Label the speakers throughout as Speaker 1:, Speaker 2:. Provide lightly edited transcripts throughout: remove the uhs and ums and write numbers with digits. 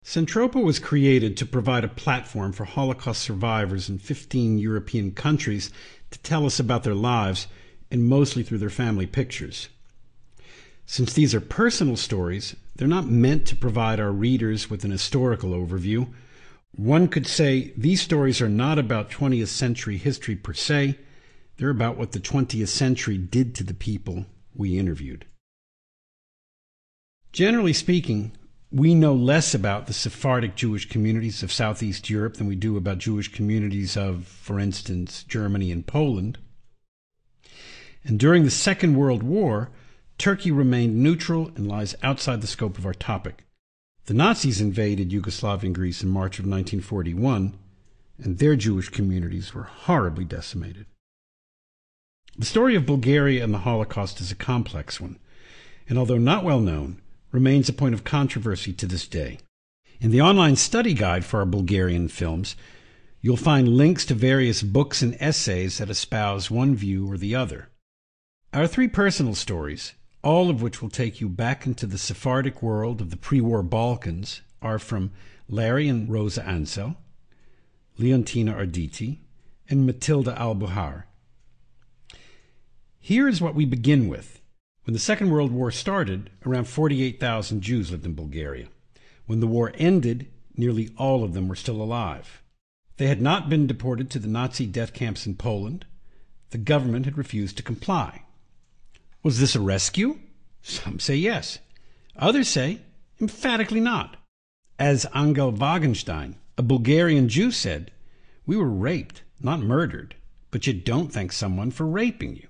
Speaker 1: Centropa was created to provide a platform for Holocaust survivors in 15 European countries to tell us about their lives, and mostly through their family pictures. Since these are personal stories, they're not meant to provide our readers with an historical overview. One could say these stories are not about 20th century history per se, they're about what the 20th century did to the people we interviewed. Generally speaking, we know less about the Sephardic Jewish communities of Southeast Europe than we do about Jewish communities of, for instance, Germany and Poland. And during the Second World War, Turkey remained neutral and lies outside the scope of our topic. The Nazis invaded Yugoslavia and Greece in March of 1941, and their Jewish communities were horribly decimated. The story of Bulgaria and the Holocaust is a complex one, and although not well known, remains a point of controversy to this day. In the online study guide for our Bulgarian films, you'll find links to various books and essays that espouse one view or the other. Our three personal stories, all of which will take you back into the Sephardic world of the pre-war Balkans, are from Larry and Rosa Ansel, Leontina Arditi, and Matilda Albuhar. Here is what we begin with. When the Second World War started, around 48,000 Jews lived in Bulgaria. When the war ended, nearly all of them were still alive. They had not been deported to the Nazi death camps in Poland. The government had refused to comply. Was this a rescue? Some say yes. Others say emphatically not. As Angel Wagenstein, a Bulgarian Jew, said, "We were raped, not murdered, but you don't thank someone for raping you."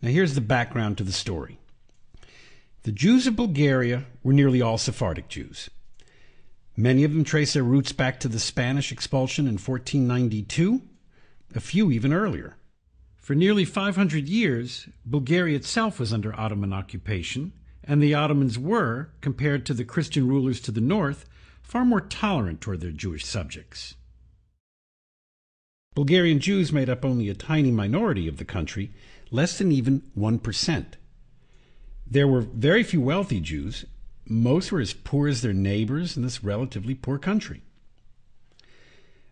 Speaker 1: Now here's the background to the story. The Jews of Bulgaria were nearly all Sephardic Jews. Many of them trace their roots back to the Spanish expulsion in 1492, a few even earlier. For nearly 500 years, Bulgaria itself was under Ottoman occupation, and the Ottomans were, compared to the Christian rulers to the north, far more tolerant toward their Jewish subjects. Bulgarian Jews made up only a tiny minority of the country, less than even 1%. There were very few wealthy Jews. Most were as poor as their neighbors in this relatively poor country.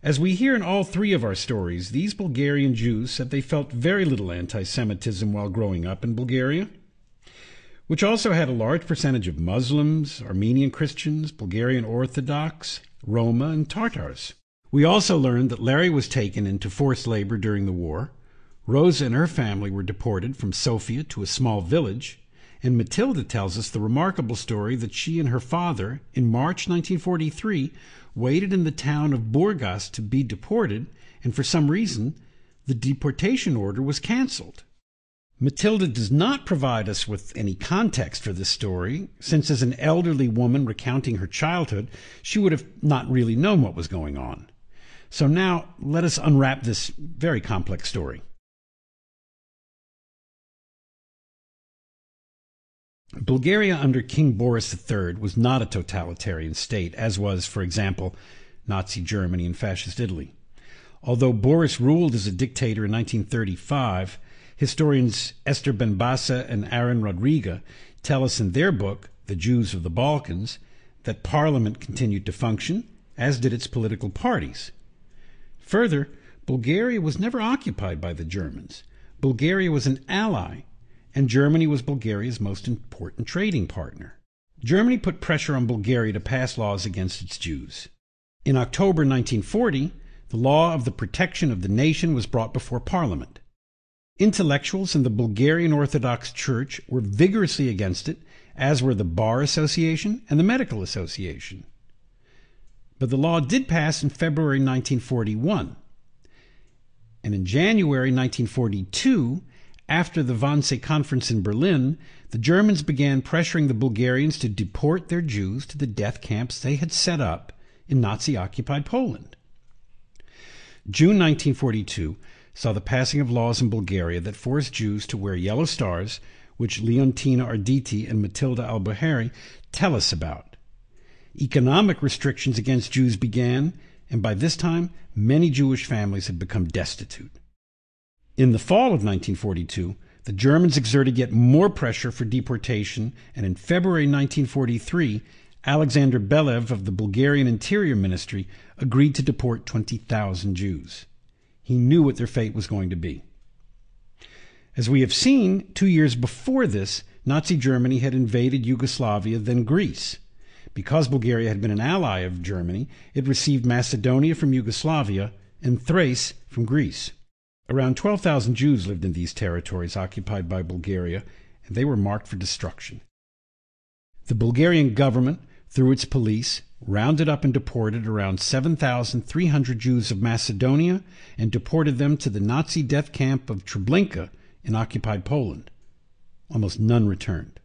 Speaker 1: As we hear in all three of our stories, these Bulgarian Jews said they felt very little anti-Semitism while growing up in Bulgaria, which also had a large percentage of Muslims, Armenian Christians, Bulgarian Orthodox, Roma, and Tartars. We also learned that Larry was taken into forced labor during the war, Rosa and her family were deported from Sofia to a small village, and Matilda tells us the remarkable story that she and her father, in March 1943, waited in the town of Burgas to be deported, and for some reason, the deportation order was canceled. Matilda does not provide us with any context for this story, since as an elderly woman recounting her childhood, she would have not really known what was going on. So now, let us unwrap this very complex story. Bulgaria under King Boris III was not a totalitarian state, as was, for example, Nazi Germany and Fascist Italy. Although Boris ruled as a dictator in 1935, historians Esther Benbassa and Aaron Rodriga tell us in their book, The Jews of the Balkans, that parliament continued to function, as did its political parties. Further, Bulgaria was never occupied by the Germans. Bulgaria was an ally, and Germany was Bulgaria's most important trading partner. Germany put pressure on Bulgaria to pass laws against its Jews. In October 1940, the law of the protection of the nation was brought before Parliament. Intellectuals in the Bulgarian Orthodox Church were vigorously against it, as were the Bar Association and the Medical Association. But the law did pass in February 1941. And in January 1942, after the Wannsee Conference in Berlin, the Germans began pressuring the Bulgarians to deport their Jews to the death camps they had set up in Nazi-occupied Poland. June 1942 saw the passing of laws in Bulgaria that forced Jews to wear yellow stars, which Leontina Arditi and Matilda Albuhar tell us about. Economic restrictions against Jews began, and by this time, many Jewish families had become destitute. In the fall of 1942, the The Germans exerted yet more pressure for deportation, and in February 1943, Alexander Belev of the Bulgarian Interior Ministry agreed to deport 20,000 Jews. He knew what their fate was going to be. As we have seen, 2 years before this, Nazi Germany had invaded Yugoslavia, then Greece. Because Bulgaria had been an ally of Germany, it received Macedonia from Yugoslavia and Thrace from Greece. Around 12,000 Jews lived in these territories occupied by Bulgaria, and they were marked for destruction. The Bulgarian government, through its police, rounded up and deported around 7,300 Jews of Macedonia and deported them to the Nazi death camp of Treblinka in occupied Poland. Almost none returned.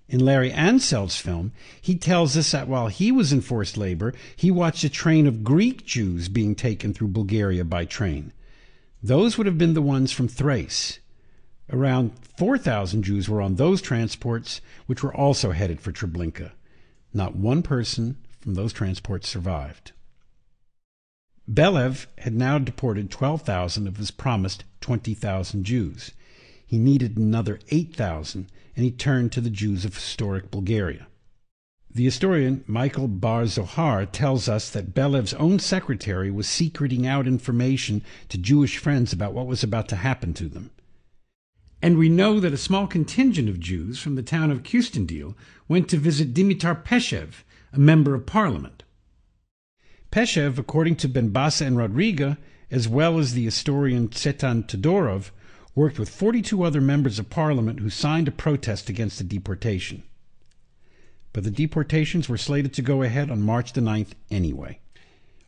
Speaker 1: In Larry Ansel's film, he tells us that while he was in forced labor, he watched a train of Greek Jews being taken through Bulgaria by train. Those would have been the ones from Thrace. Around 4,000 Jews were on those transports, which were also headed for Treblinka. Not one person from those transports survived. Belev had now deported 12,000 of his promised 20,000 Jews. He needed another 8,000, and he turned to the Jews of historic Bulgaria. The historian Michael Bar-Zohar tells us that Belev's own secretary was secreting out information to Jewish friends about what was about to happen to them. And we know that a small contingent of Jews from the town of Kyustendil went to visit Dimitar Peshev, a member of parliament. Peshev, according to Benbassa and Rodriga, as well as the historian Tsetan Todorov, worked with 42 other members of parliament who signed a protest against the deportation. But the deportations were slated to go ahead on March the 9th anyway.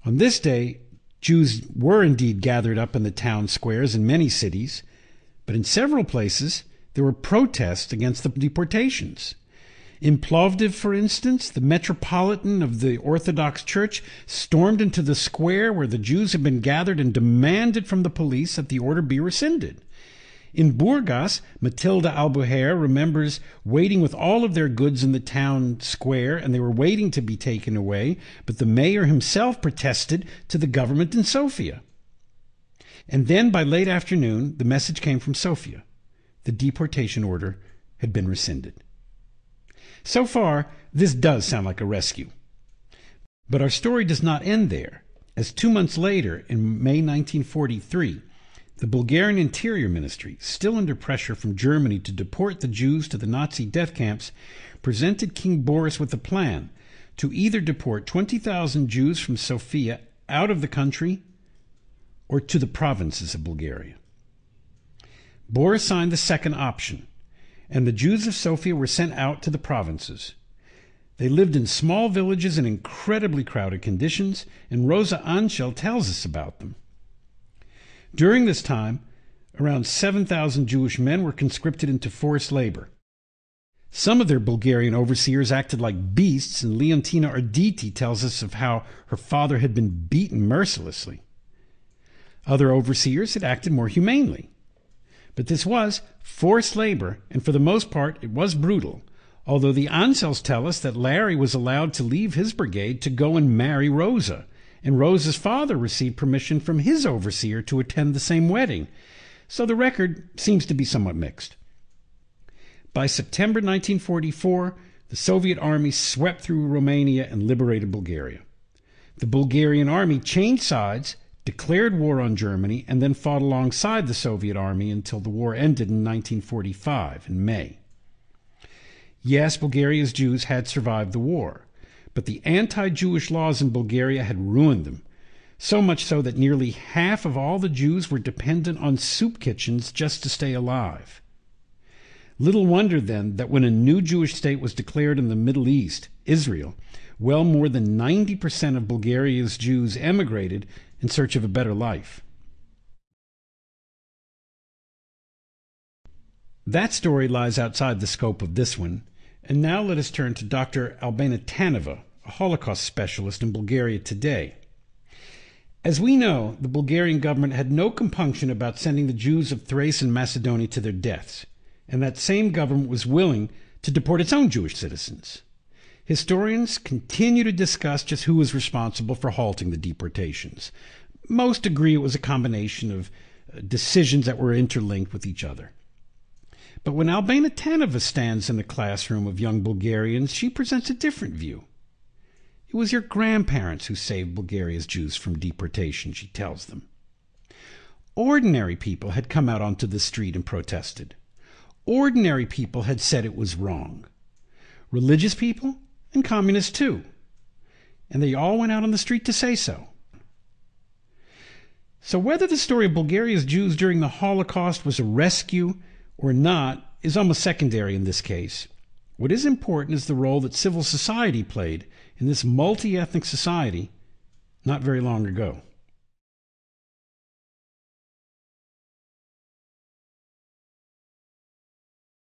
Speaker 1: On this day, Jews were indeed gathered up in the town squares in many cities, but in several places there were protests against the deportations. In Plovdiv, for instance, the metropolitan of the Orthodox Church stormed into the square where the Jews had been gathered and demanded from the police that the order be rescinded. In Burgas, Matilda Albuher remembers waiting with all of their goods in the town square, and they were waiting to be taken away, but the mayor himself protested to the government in Sofia. And then by late afternoon, the message came from Sofia. The deportation order had been rescinded. So far, this does sound like a rescue. But our story does not end there, as 2 months later, in May 1943, the Bulgarian Interior Ministry, still under pressure from Germany to deport the Jews to the Nazi death camps, presented King Boris with a plan to either deport 20,000 Jews from Sofia out of the country or to the provinces of Bulgaria. Boris signed the second option, and the Jews of Sofia were sent out to the provinces. They lived in small villages in incredibly crowded conditions, and Rosa Anschel tells us about them. During this time, around 7,000 Jewish men were conscripted into forced labor. Some of their Bulgarian overseers acted like beasts, and Leontina Arditi tells us of how her father had been beaten mercilessly. Other overseers had acted more humanely. But this was forced labor, and for the most part it was brutal, although the Ansel's tell us that Larry was allowed to leave his brigade to go and marry Rosa, and Rosa's father received permission from his overseer to attend the same wedding, so the record seems to be somewhat mixed. By September 1944, the Soviet army swept through Romania and liberated Bulgaria. The Bulgarian army changed sides, declared war on Germany, and then fought alongside the Soviet army until the war ended in 1945, in May. Yes, Bulgaria's Jews had survived the war, but the anti-Jewish laws in Bulgaria had ruined them, so much so that nearly half of all the Jews were dependent on soup kitchens just to stay alive. Little wonder, then, that when a new Jewish state was declared in the Middle East, Israel, well more than 90% of Bulgaria's Jews emigrated in search of a better life. That story lies outside the scope of this one, and now let us turn to Dr. Albena Taneva, a Holocaust specialist in Bulgaria today. As we know, the Bulgarian government had no compunction about sending the Jews of Thrace and Macedonia to their deaths, and that same government was willing to deport its own Jewish citizens. Historians continue to discuss just who was responsible for halting the deportations. Most agree it was a combination of decisions that were interlinked with each other. But when Albina Tanova stands in a classroom of young Bulgarians, she presents a different view. It was your grandparents who saved Bulgaria's Jews from deportation, she tells them. Ordinary people had come out onto the street and protested. Ordinary people had said it was wrong. Religious people and communists too. And they all went out on the street to say so. So whether the story of Bulgaria's Jews during the Holocaust was a rescue or not is almost secondary in this case. What is important is the role that civil society played in this multi-ethnic society not very long ago.